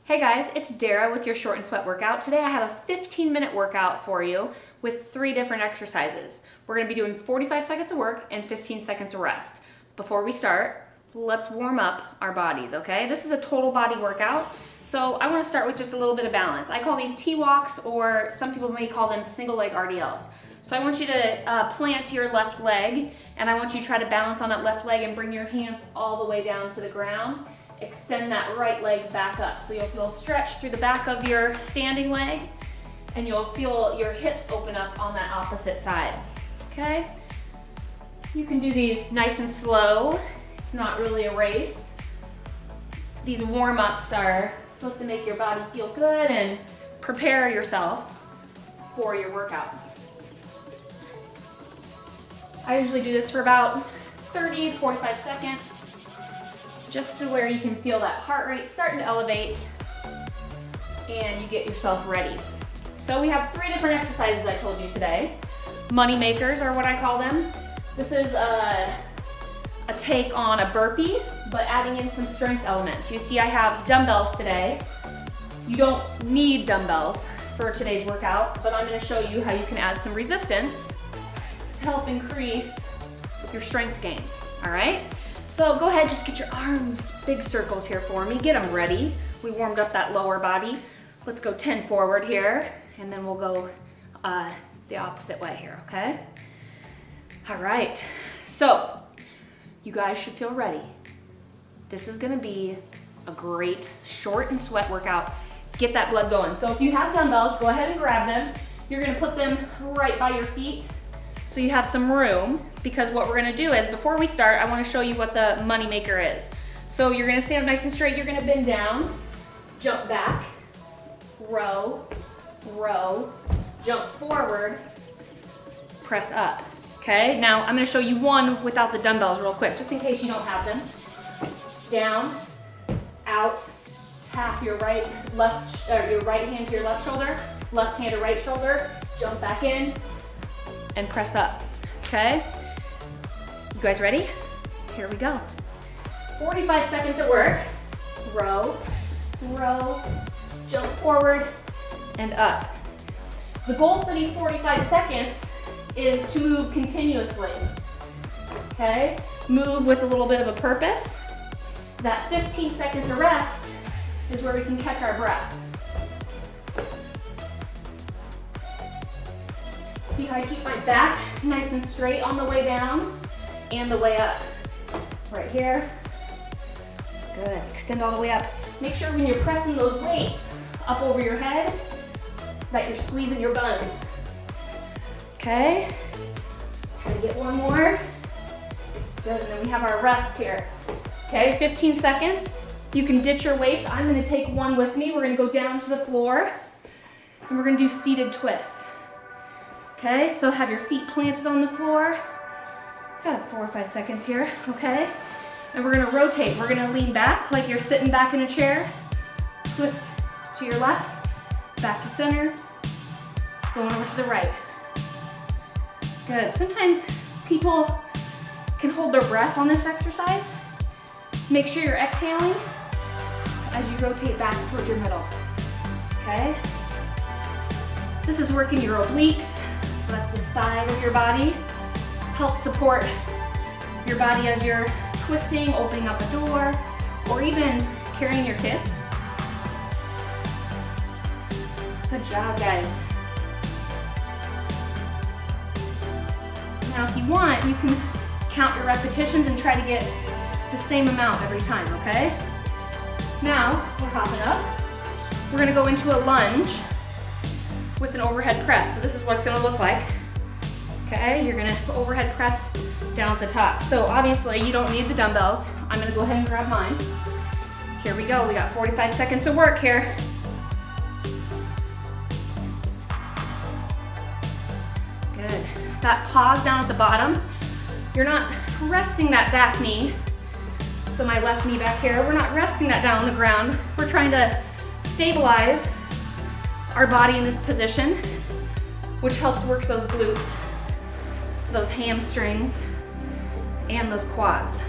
Hey guys, it's Daira with your short and sweat workout. Today I have a 15-minute workout for you with 3 different exercises. We're going to be doing 45 seconds of work and 15 seconds of rest. Before we start, let's warm up our bodies, okay? This is a total body workout, so I want to start with just a little bit of balance. I call these T-walks, or some people may call them single leg RDLs. So I want you to plant your left leg, and I want you to try to balance on that left leg and bring your hands all the way down to the ground. Extend that right leg back up. So you'll feel stretch through the back of your standing leg, and you'll feel your hips open up on that opposite side, okay? You can do these nice and slow. It's not really a race. These warm-ups are supposed to make your body feel good and prepare yourself for your workout. I usually do this for about 30 to 45 seconds. Just to where you can feel that heart rate starting to elevate and you get yourself ready. So we have 3 different exercises I told you today. Money makers are what I call them. This is a take on a burpee, but adding in some strength elements. You see I have dumbbells today. You don't need dumbbells for today's workout, but I'm going to show you how you can add some resistance to help increase your strength gains, all right? So go ahead, just get your arms, big circles here for me. Get them ready. We warmed up that lower body. Let's go 10 forward here, and then we'll go the opposite way here, okay? All right, so you guys should feel ready. This is gonna be a great short and sweat workout. Get that blood going. So if you have dumbbells, go ahead and grab them. You're gonna put them right by your feet so you have some room, because what we're gonna do is, before we start, I wanna show you what the money maker is. So you're gonna stand up nice and straight, you're gonna bend down, jump back, row, row, jump forward, press up, okay? Now I'm gonna show you one without the dumbbells real quick, just in case you don't have them. Down, out, tap your right hand to your left shoulder, left hand to right shoulder, jump back in, and press up, okay? You guys ready? Here we go. 45 seconds at work. Row, row, jump forward, and up. The goal for these 45 seconds is to move continuously, okay? Move with a little bit of a purpose. That 15 seconds of rest is where we can catch our breath. See how I keep my back nice and straight on the way down and the way up. Right here. Good. Extend all the way up. Make sure when you're pressing those weights up over your head that you're squeezing your buns. Okay. Try to get one more. Good. And then we have our rest here. Okay, 15 seconds. You can ditch your weights. I'm going to take one with me. We're going to go down to the floor and we're going to do seated twists. Okay, so have your feet planted on the floor. Got 4 or 5 seconds here, okay? And we're gonna rotate. We're gonna lean back like you're sitting back in a chair. Twist to your left, back to center, going over to the right. Good. Sometimes people can hold their breath on this exercise. Make sure you're exhaling as you rotate back towards your middle, okay? This is working your obliques. So that's the side of your body. Help support your body as you're twisting, opening up a door, or even carrying your kids. Good job, guys. Now if you want, you can count your repetitions and try to get the same amount every time, okay? Now, we're hopping up. We're gonna go into a lunge with an overhead press. So this is what it's gonna look like. Okay, you're gonna overhead press down at the top. So obviously you don't need the dumbbells. I'm gonna go ahead and grab mine. Here we go, we got 45 seconds of work here. Good. That pause down at the bottom, you're not resting that back knee. So my left knee back here, we're not resting that down on the ground. We're trying to stabilize our body in this position, which helps work those glutes, those hamstrings, and those quads.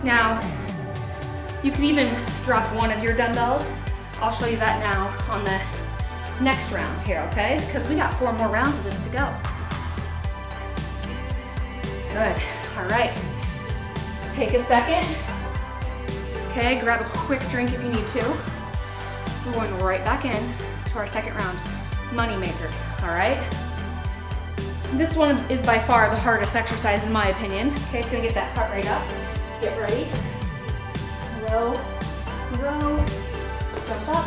Now, You can even drop one of your dumbbells. I'll show you that now on the next round here, okay? Because we got 4 more rounds of this to go. Good, all right. Take a second. Okay, grab a quick drink if you need to. We're going right back in to our second round, money makers, all right? This one is by far the hardest exercise in my opinion. Okay, it's gonna get that heart rate up. Get ready. Row, row, jump up,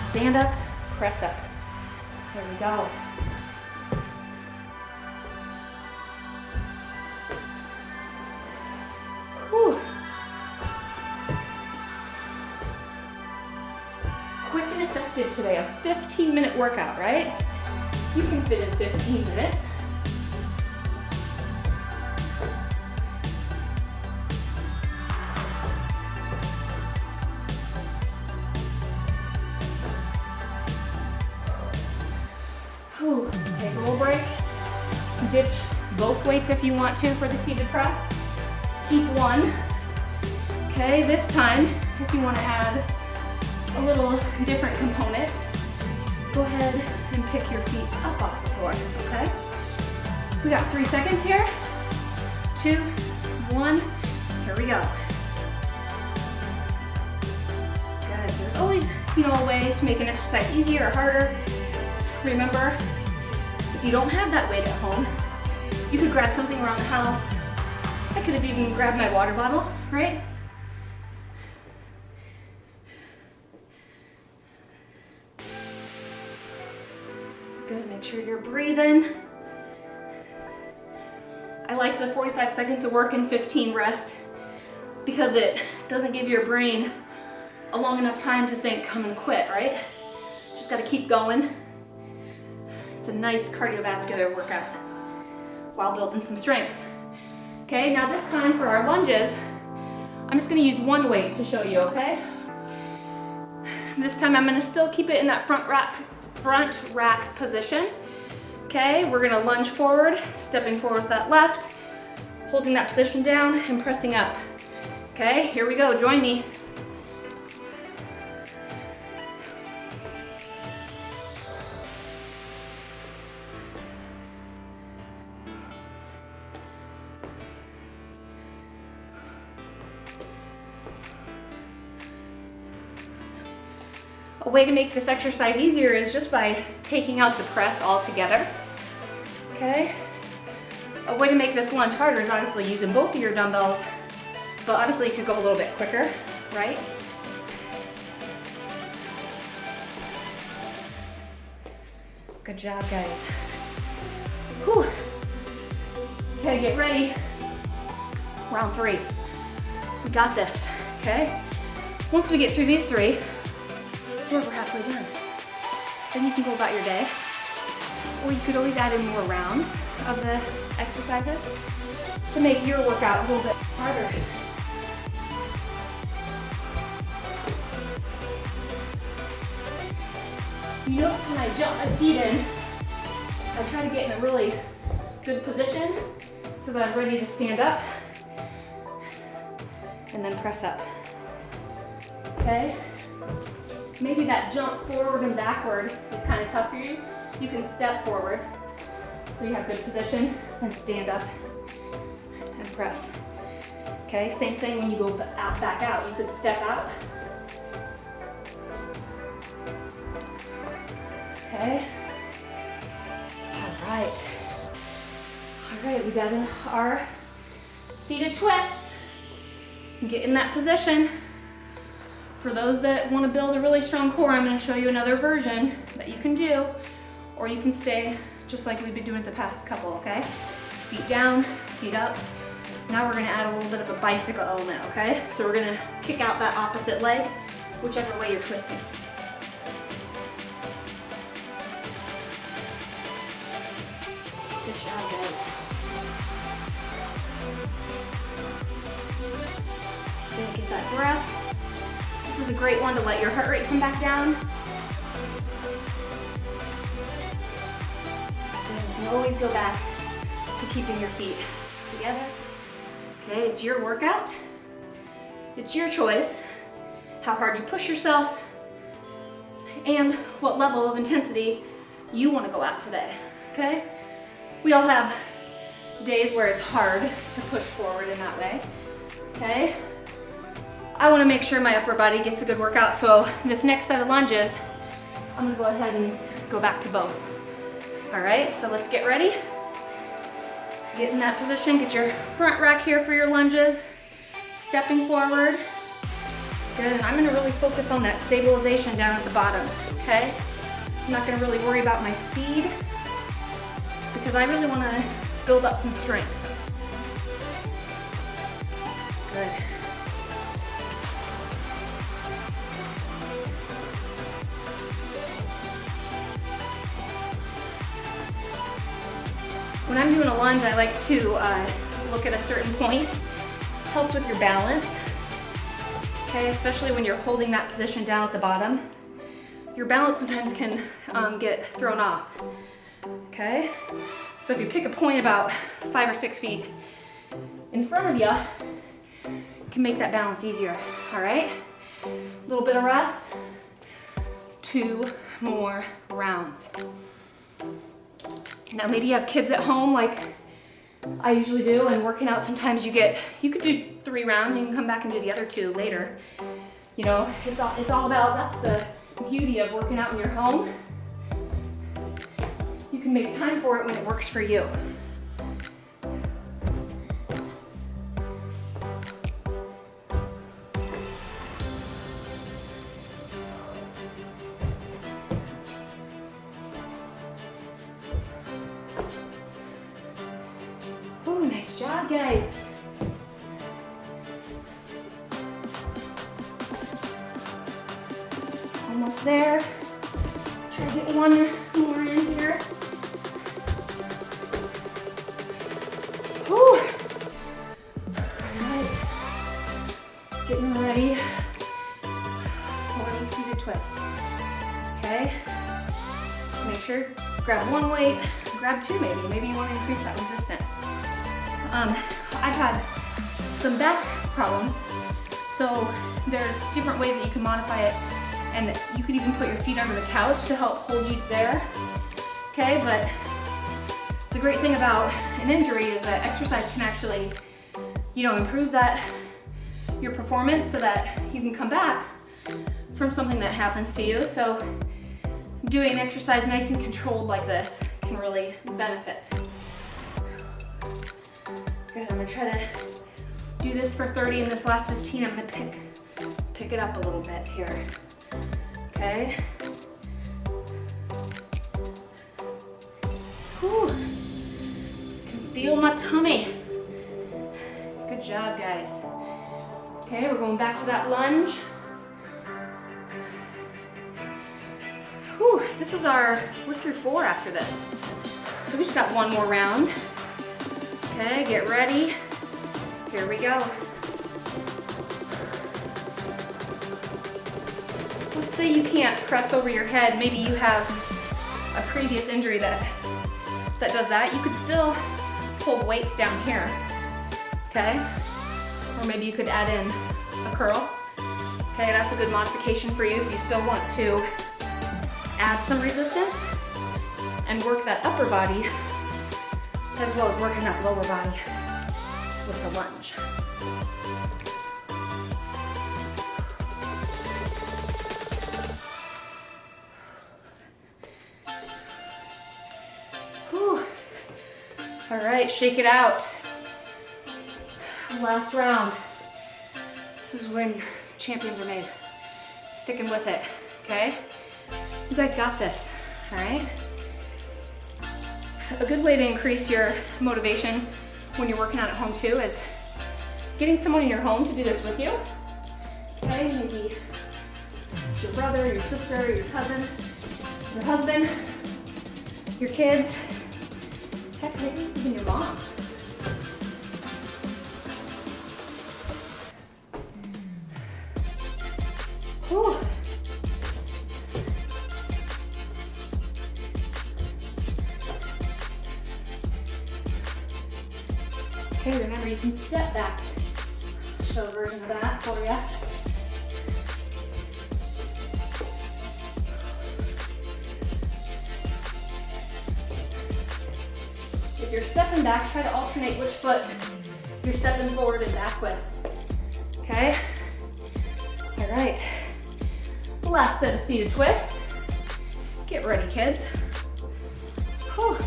stand up, press up. There we go. Whew. Quick and effective today, a 15-minute workout, right? You can fit in 15 minutes. Whew. Take a little break. Ditch both weights if you want to for the seated press. Keep one. Okay, this time, if you want to add a little different component, go ahead and pick your feet up off the floor, okay? We got 3 seconds here. 2, 1, here we go. Good, there's always, a way to make an exercise easier or harder. Remember, if you don't have that weight at home, you could grab something around the house. I could have even grabbed my water bottle, right? Good, make sure you're breathing. I like the 45 seconds of work and 15 rest because it doesn't give your brain a long enough time to think, come and quit, right? Just gotta keep going. It's a nice cardiovascular workout while building some strength. Okay, now this time for our lunges, I'm just gonna use one weight to show you, okay? This time I'm gonna still keep it in that front rack position. Okay, we're gonna lunge forward, stepping forward with that left, holding that position down and pressing up. Okay, here we go, join me. A way to make this exercise easier is just by taking out the press altogether, okay? A way to make this lunge harder is obviously using both of your dumbbells, but obviously you could go a little bit quicker, right? Good job, guys. Whew. Okay, get ready. Round 3. We got this, okay? Once we get through these 3, we're halfway done. Then you can go about your day. Or you could always add in more rounds of the exercises to make your workout a little bit harder. You notice when I jump my feet in, I try to get in a really good position so that I'm ready to stand up and then press up. Okay? Maybe that jump forward and backward is kind of tough for you. You can step forward so you have good position, then stand up and press. Okay, same thing when you go back out. You could step out. Okay. All right, we got our seated twists. Get in that position. For those that want to build a really strong core, I'm going to show you another version that you can do, or you can stay just like we've been doing the past couple, okay? Feet down, feet up. Now we're going to add a little bit of a bicycle element, okay? So we're going to kick out that opposite leg, whichever way you're twisting. Good job, guys. Gonna get that breath. This is a great one to let your heart rate come back down. And you can always go back to keeping your feet together. Okay, it's your workout. It's your choice how hard you push yourself and what level of intensity you want to go at today, okay? We all have days where it's hard to push forward in that way, okay? I want to make sure my upper body gets a good workout, so this next set of lunges, I'm going to go ahead and go back to both. All right, so let's get ready. Get in that position, get your front rack here for your lunges, stepping forward. Good, and I'm gonna really focus on that stabilization down at the bottom, okay? I'm not gonna really worry about my speed because I really wanna build up some strength. Good. When I'm doing a lunge, I like to look at a certain point. Helps with your balance. Okay, especially when you're holding that position down at the bottom. Your balance sometimes can get thrown off, okay? So if you pick a point about 5 or 6 feet in front of you, it can make that balance easier, all right? A little bit of rest, 2 more rounds. Now maybe you have kids at home like I usually do, and working out sometimes you could do 3 rounds and you can come back and do the other 2 later. You know, it's all about, that's the beauty of working out in your home. You can make time for it when it works for you. Oh, nice job, guys. Almost there. Try to get one more in here. Whew. All right. Getting ready for a seated twist. Okay. Make sure, grab one weight, grab 2 maybe. Maybe you want to increase that resistance. I've had some back problems, so there's different ways that you can modify it, and you could even put your feet under the couch to help hold you there, okay? But the great thing about an injury is that exercise can actually, improve your performance so that you can come back from something that happens to you. So doing an exercise nice and controlled like this can really benefit. Good, I'm gonna try to do this for 30, and this last 15, I'm gonna pick it up a little bit here, okay? Whew, can feel my tummy. Good job, guys. Okay, we're going back to that lunge. Whew, we're through 4 after this. So we just got 1 more round. Okay, get ready. Here we go. Let's say you can't press over your head. Maybe you have a previous injury that does that. You could still hold weights down here, okay? Or maybe you could add in a curl. Okay, that's a good modification for you if you still want to add some resistance and work that upper body as well as working that lower body with the lunge. Whew. All right, shake it out. Last round. This is when champions are made. Sticking with it, okay? You guys got this, all right? A good way to increase your motivation when you're working out at home too is getting someone in your home to do this with you. Okay, maybe it's your brother, your sister, your cousin, your husband, your kids. Heck, maybe it's even your mom. Whew. Okay, remember you can step back show a version of that for you. If you're stepping back, try to alternate which foot you're stepping forward and back with. Okay? All right. Last set of seated twists. Get ready, kids. Whew.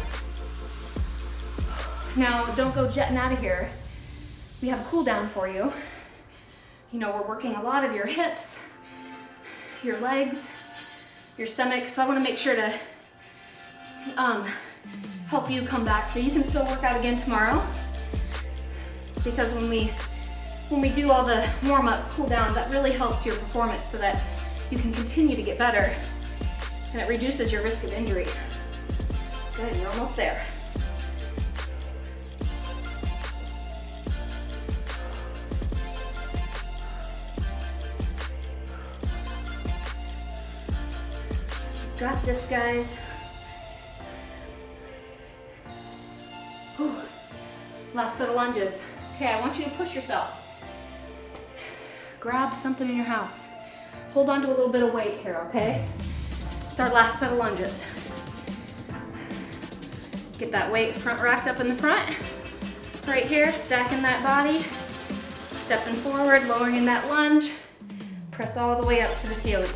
Now, don't go jetting out of here. We have a cool down for you. You know, we're working a lot of your hips, your legs, your stomach. So I want to make sure to help you come back so you can still work out again tomorrow. Because when we do all the warm-ups, cool downs, that really helps your performance so that you can continue to get better, and it reduces your risk of injury. Good, you're almost there. Got this, guys. Whew. Last set of lunges. Okay, I want you to push yourself. Grab something in your house. Hold on to a little bit of weight here, okay? It's our last set of lunges. Get that weight front racked up in the front. Right here, stacking that body. Stepping forward, lowering that lunge. Press all the way up to the ceiling.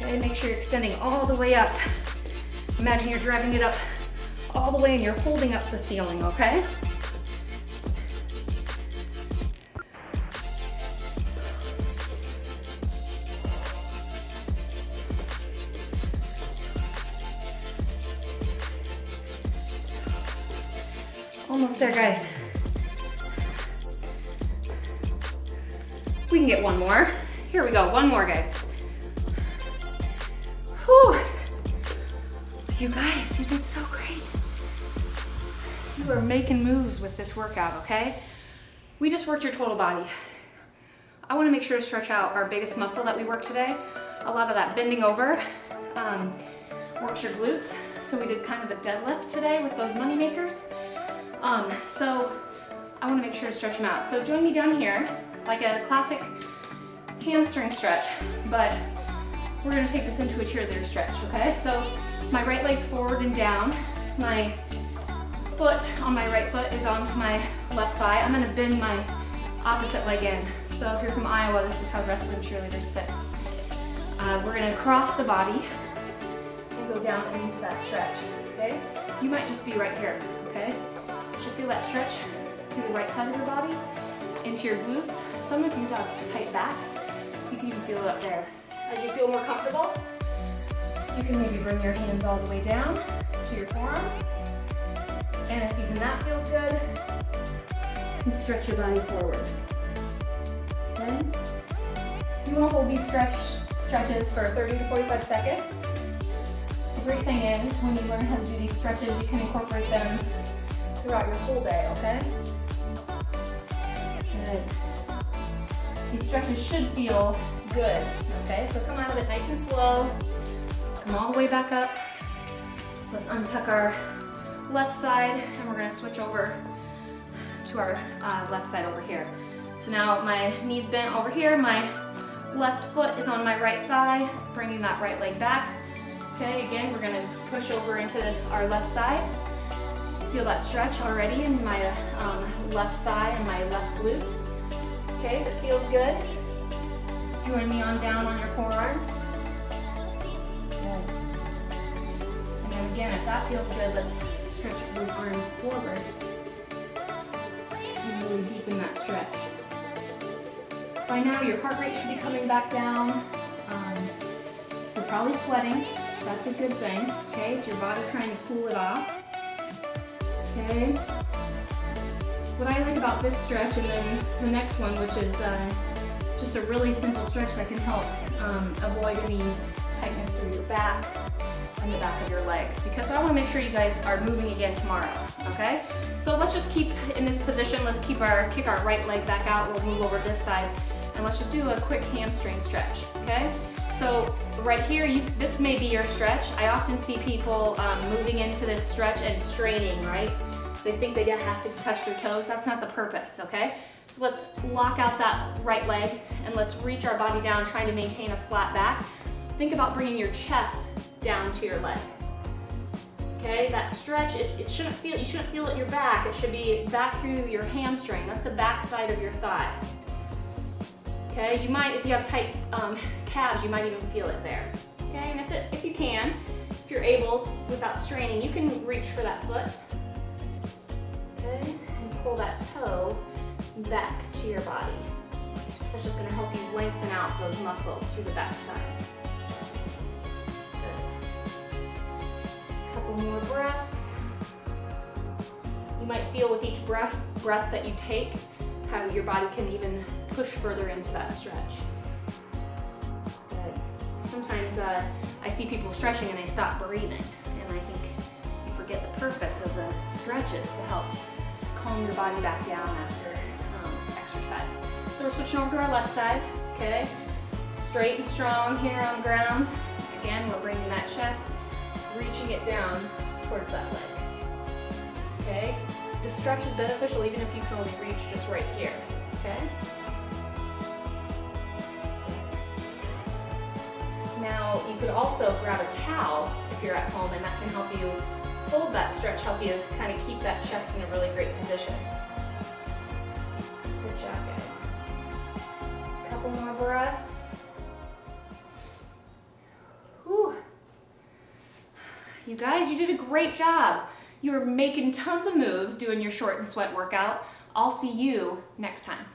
Okay, make sure you're extending all the way up. Imagine you're driving it up all the way and you're holding up the ceiling, okay? Almost there, guys. We can get one more. Here we go, one more, guys. Whew. You guys, you did so great. You are making moves with this workout, okay? We just worked your total body. I wanna make sure to stretch out our biggest muscle that we worked today. A lot of that bending over works your glutes. So we did kind of a deadlift today with those money makers. So I wanna make sure to stretch them out. So join me down here, like a classic hamstring stretch, but we're gonna take this into a cheerleader stretch, okay? So my right leg's forward and down. My foot on my right foot is onto my left thigh. I'm gonna bend my opposite leg in. So if you're from Iowa, this is how wrestling cheerleaders sit. We're gonna cross the body and go down into that stretch, okay? You might just be right here, okay? You should feel that stretch to the right side of your body, into your glutes. Some of you got tight backs. You can even feel it up there. As you feel more comfortable, you can maybe bring your hands all the way down to your forearms. And if even that feels good, you can stretch your body forward. Okay? You want to hold these stretches for 30 to 45 seconds. The great thing is, when you learn how to do these stretches, you can incorporate them throughout your whole day, okay? Good. These stretches should feel good, okay? So come out of it nice and slow. Come all the way back up. Let's untuck our left side, and we're gonna switch over to our left side over here. So now my knee's bent over here, my left foot is on my right thigh, bringing that right leg back. Okay, again, we're gonna push over into our left side. Feel that stretch already in my left thigh and my left glute. Okay, if it feels good, join me on down on your forearms. Good. And then again, if that feels good, let's stretch those arms forward and really deepen that stretch. By now, your heart rate should be coming back down. You're probably sweating. That's a good thing. Okay, it's your body trying to cool it off. Okay. What I like about this stretch, and then the next one, which is just a really simple stretch that can help avoid any tightness through your back and the back of your legs, because I want to make sure you guys are moving again tomorrow, okay? So let's just keep in this position. Let's kick our right leg back out. We'll move over this side, and let's just do a quick hamstring stretch, okay? So right here, this may be your stretch. I often see people moving into this stretch and straining, right? They think they have to touch their toes. That's not the purpose, okay? So let's lock out that right leg and let's reach our body down, trying to maintain a flat back. Think about bringing your chest down to your leg. Okay, that stretch, you shouldn't feel it in your back. It should be back through your hamstring. That's the back side of your thigh. Okay, you might, if you have tight calves, you might even feel it there. Okay, and if you can, if you're able, without straining, you can reach for that foot. Okay, and pull that toe back to your body. That's just going to help you lengthen out those muscles through the back side. Good. Couple more breaths. You might feel with each breath that you take how your body can even push further into that stretch. Good. Sometimes I see people stretching and they stop breathing, and I think you forget the purpose of the stretches to help calm your body back down after exercise. So we're switching over to our left side, okay? Straight and strong here on the ground. Again, we're bringing that chest, reaching it down towards that leg, okay? This stretch is beneficial even if you can only reach just right here, okay? Now, you could also grab a towel if you're at home, and that can help you hold that stretch, help you kind of keep that chest in a really great position. Good job, guys. Couple more breaths. Whew. You guys, you did a great job. You're making tons of moves doing your short and sweat workout. I'll see you next time.